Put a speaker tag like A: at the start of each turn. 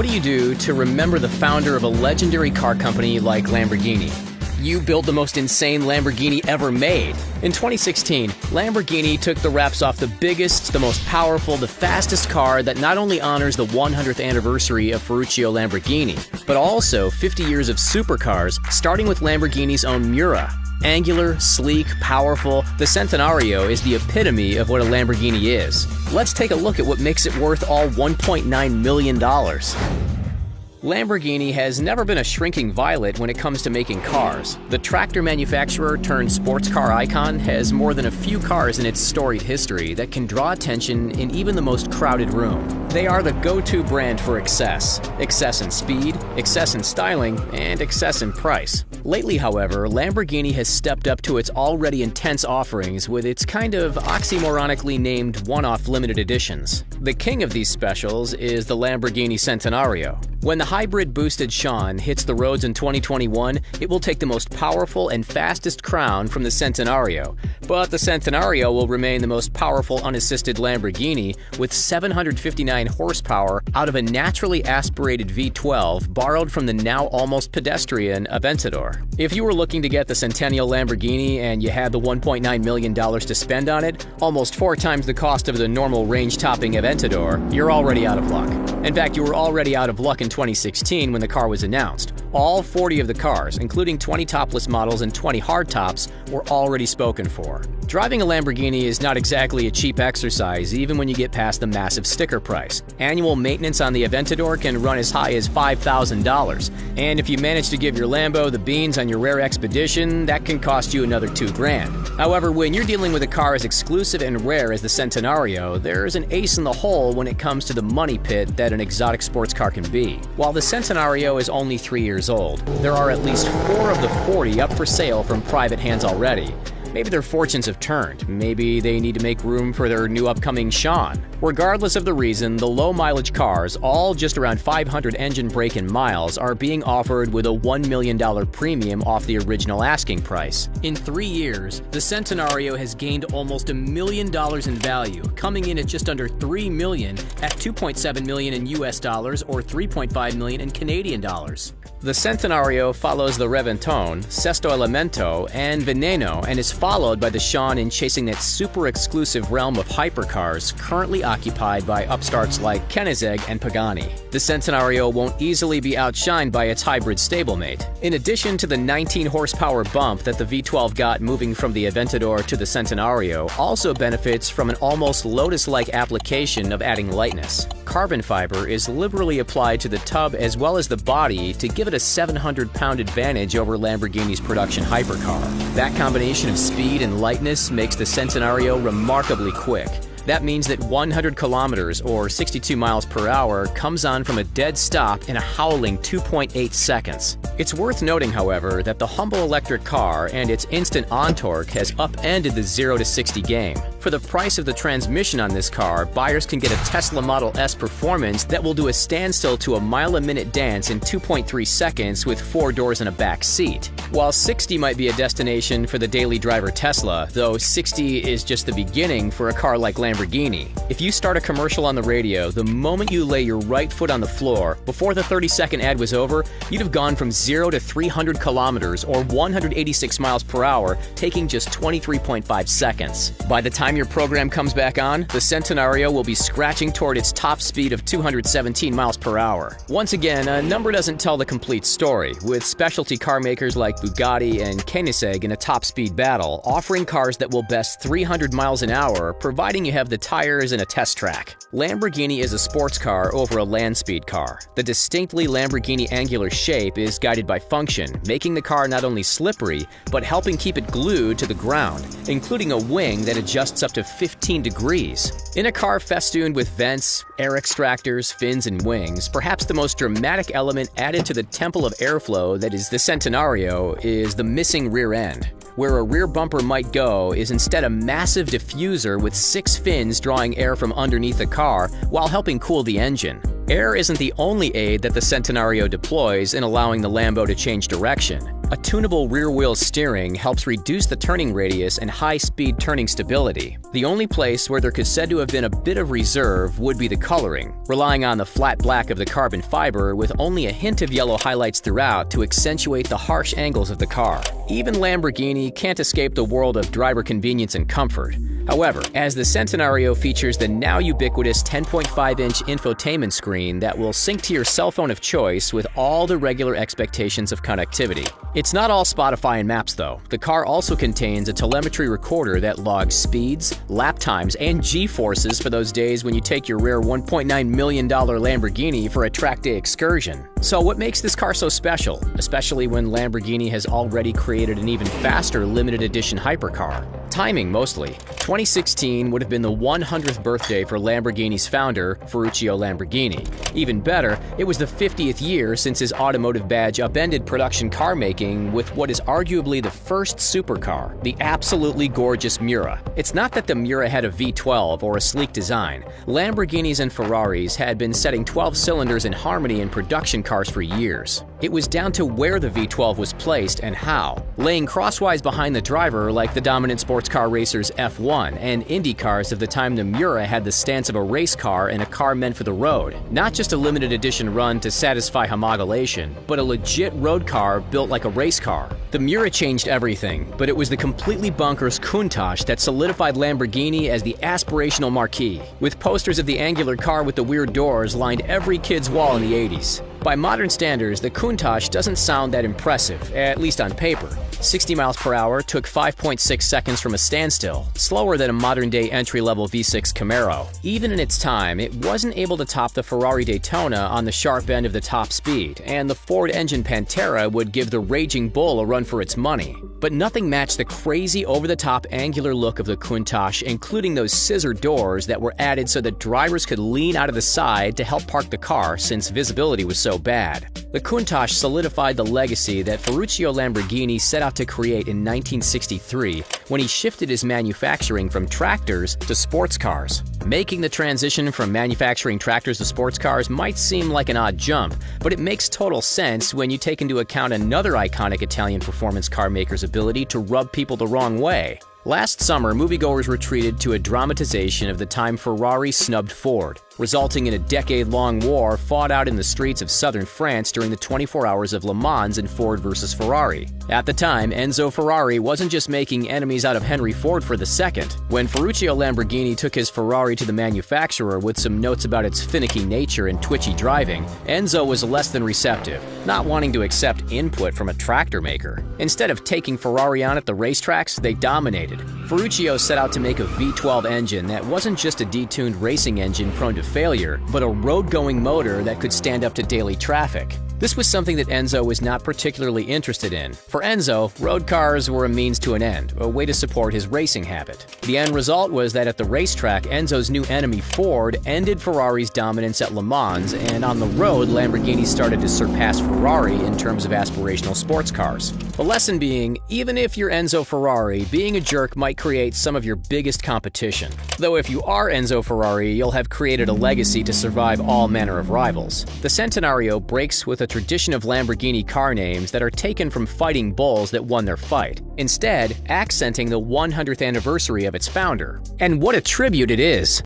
A: What do you do to remember the founder of a legendary car company like Lamborghini? You build the most insane Lamborghini ever made. In 2016, Lamborghini took the wraps off the biggest, the most powerful, the fastest car that not only honors the 100th anniversary of Ferruccio Lamborghini, but also 50 years of supercars, starting with Lamborghini's own Miura. Angular, sleek, powerful, the Centenario is the epitome of what a Lamborghini is. Let's take a look at what makes it worth all $1.9 million. Lamborghini has never been a shrinking violet when it comes to making cars. The tractor manufacturer turned sports car icon has more than a few cars in its storied history that can draw attention in even the most crowded room. They are the go-to brand for excess. Excess in speed, excess in styling, and excess in price. Lately, however, Lamborghini has stepped up to its already intense offerings with its kind of oxymoronically named one-off limited editions. The king of these specials is the Lamborghini Centenario. When the hybrid boosted Sean hits the roads in 2021, it will take the most powerful and fastest crown from the Centenario. But the Centenario will remain the most powerful unassisted Lamborghini with 759 horsepower out of a naturally aspirated V12 borrowed from the now almost pedestrian Aventador. If you were looking to get the Centennial Lamborghini and you had the $1.9 million to spend on it, almost 4 times the cost of the normal range-topping Aventador, you're already out of luck. In fact, you were already out of luck in 2016 when the car was announced. All 40 of the cars, including 20 topless models and 20 hardtops, were already spoken for. Driving a Lamborghini is not exactly a cheap exercise, even when you get past the massive sticker price. Annual maintenance on the Aventador can run as high as $5,000. And if you manage to give your Lambo the beans on your rare expedition, that can cost you another $2,000. However, when you're dealing with a car as exclusive and rare as the Centenario, there's an ace in the hole when it comes to the money pit that an exotic sports car can be. While the Centenario is only 3 years old, there are at least 4 of the 40 up for sale from private hands already. Maybe their fortunes have turned. Maybe they need to make room for their new upcoming Sean. Regardless of the reason, the low-mileage cars, all just around 500 engine break-in miles, are being offered with a $1 million premium off the original asking price. In 3 years, the Centenario has gained almost $1 million in value, coming in at just under $3 million at $2.7 million in US dollars or $3.5 million in Canadian dollars. The Centenario follows the Reventone, Sesto Elemento, and Veneno, and is followed by the Sean in chasing that super exclusive realm of hypercars currently occupied by upstarts like Koenigsegg and Pagani. The Centenario won't easily be outshined by its hybrid stablemate. In addition to the 19 horsepower bump that the V12 got moving from the Aventador to the Centenario, also benefits from an almost Lotus-like application of adding lightness. Carbon fiber is liberally applied to the tub as well as the body to give it a 700-pound advantage over Lamborghini's production hypercar. That combination of speed and lightness makes the Centenario remarkably quick. That means that 100 kilometers or 62 miles per hour comes on from a dead stop in a howling 2.8 seconds. It's worth noting, however, that the humble electric car and its instant on-torque has upended the 0 to 60 game. For the price of the transmission on this car, buyers can get a Tesla Model S performance that will do a standstill to a mile-a-minute dance in 2.3 seconds with 4 doors and a back seat. While 60 might be a destination for the daily driver Tesla, though 60 is just the beginning for a car like Lamborghini. If you start a commercial on the radio, the moment you lay your right foot on the floor, before the 30-second ad was over, you'd have gone from 0 to 300 kilometers or 186 miles per hour, taking just 23.5 seconds. By the time your program comes back on, the Centenario will be scratching toward its top speed of 217 miles per hour. Once again, a number doesn't tell the complete story, with specialty car makers like Bugatti and Koenigsegg in a top-speed battle, offering cars that will best 300 miles an hour, providing you have the tires and a test track. Lamborghini is a sports car over a land speed car. The distinctly Lamborghini angular shape is guided by function, making the car not only slippery, but helping keep it glued to the ground, including a wing that adjusts up to 15 degrees. In a car festooned with vents, air extractors, fins, and wings, perhaps the most dramatic element added to the temple of airflow that is the Centenario is the missing rear end. Where a rear bumper might go is instead a massive diffuser with 6 fins drawing air from underneath the car while helping cool the engine. Air isn't the only aid that the Centenario deploys in allowing the Lambo to change direction. A tunable rear-wheel steering helps reduce the turning radius and high-speed turning stability. The only place where there could said to have been a bit of reserve would be the coloring, relying on the flat black of the carbon fiber with only a hint of yellow highlights throughout to accentuate the harsh angles of the car. Even Lamborghini can't escape the world of driver convenience and comfort. However, as the Centenario features the now ubiquitous 10.5-inch infotainment screen that will sync to your cell phone of choice with all the regular expectations of connectivity. It's not all Spotify and Maps though. The car also contains a telemetry recorder that logs speeds, lap times, and G-forces for those days when you take your rare $1.9 million Lamborghini for a track day excursion. So what makes this car so special, especially when Lamborghini has already created an even faster limited edition hypercar? Timing mostly. 2016 would have been the 100th birthday for Lamborghini's founder, Ferruccio Lamborghini. Even better, it was the 50th year since his automotive badge upended production car making with what is arguably the first supercar, the absolutely gorgeous Miura. It's not that the Miura had a V12 or a sleek design. Lamborghinis and Ferraris had been setting 12 cylinders in harmony in production cars for years. It was down to where the V12 was placed and how, laying crosswise behind the driver like the dominant sports car racers F1 and Indy cars of the time. The Miura had the stance of a race car and a car meant for the road, not just a limited edition run to satisfy homologation, but a legit road car built like a race car. The Miura changed everything, but it was the completely bonkers Countach that solidified Lamborghini as the aspirational marquee, with posters of the angular car with the weird doors lined every kid's wall in the 80s. By modern standards, the Countach doesn't sound that impressive, at least on paper. 60 miles per hour took 5.6 seconds from a standstill, slower than a modern-day entry-level V6 Camaro. Even in its time, it wasn't able to top the Ferrari Daytona on the sharp end of the top speed, and the Ford-engine Pantera would give the Raging Bull a run for its money. But nothing matched the crazy over-the-top angular look of the Countach, including those scissor doors that were added so that drivers could lean out of the side to help park the car since visibility was so bad. The Countach solidified the legacy that Ferruccio Lamborghini set out to create in 1963 when he shifted his manufacturing from tractors to sports cars. Making the transition from manufacturing tractors to sports cars might seem like an odd jump, but it makes total sense when you take into account another iconic Italian performance car maker's ability to rub people the wrong way. Last summer, moviegoers were treated to a dramatization of the time Ferrari snubbed Ford, resulting in a decade-long war fought out in the streets of southern France during the 24 hours of Le Mans in Ford versus Ferrari. At the time, Enzo Ferrari wasn't just making enemies out of Henry Ford for the second. When Ferruccio Lamborghini took his Ferrari to the manufacturer with some notes about its finicky nature and twitchy driving, Enzo was less than receptive, not wanting to accept input from a tractor maker. Instead of taking Ferrari on at the racetracks, they dominated. Ferruccio set out to make a V12 engine that wasn't just a detuned racing engine prone to failure, but a road-going motor that could stand up to daily traffic. This was something that Enzo was not particularly interested in. For Enzo, road cars were a means to an end, a way to support his racing habit. The end result was that at the racetrack, Enzo's new enemy Ford ended Ferrari's dominance at Le Mans, and on the road, Lamborghini started to surpass Ferrari in terms of aspirational sports cars. The lesson being, even if you're Enzo Ferrari, being a jerk might create some of your biggest competition. Though if you are Enzo Ferrari, you'll have created a legacy to survive all manner of rivals. The Centenario breaks with a tradition of Lamborghini car names that are taken from fighting bulls that won their fight, instead accenting the 100th anniversary of its founder. And what a tribute it is!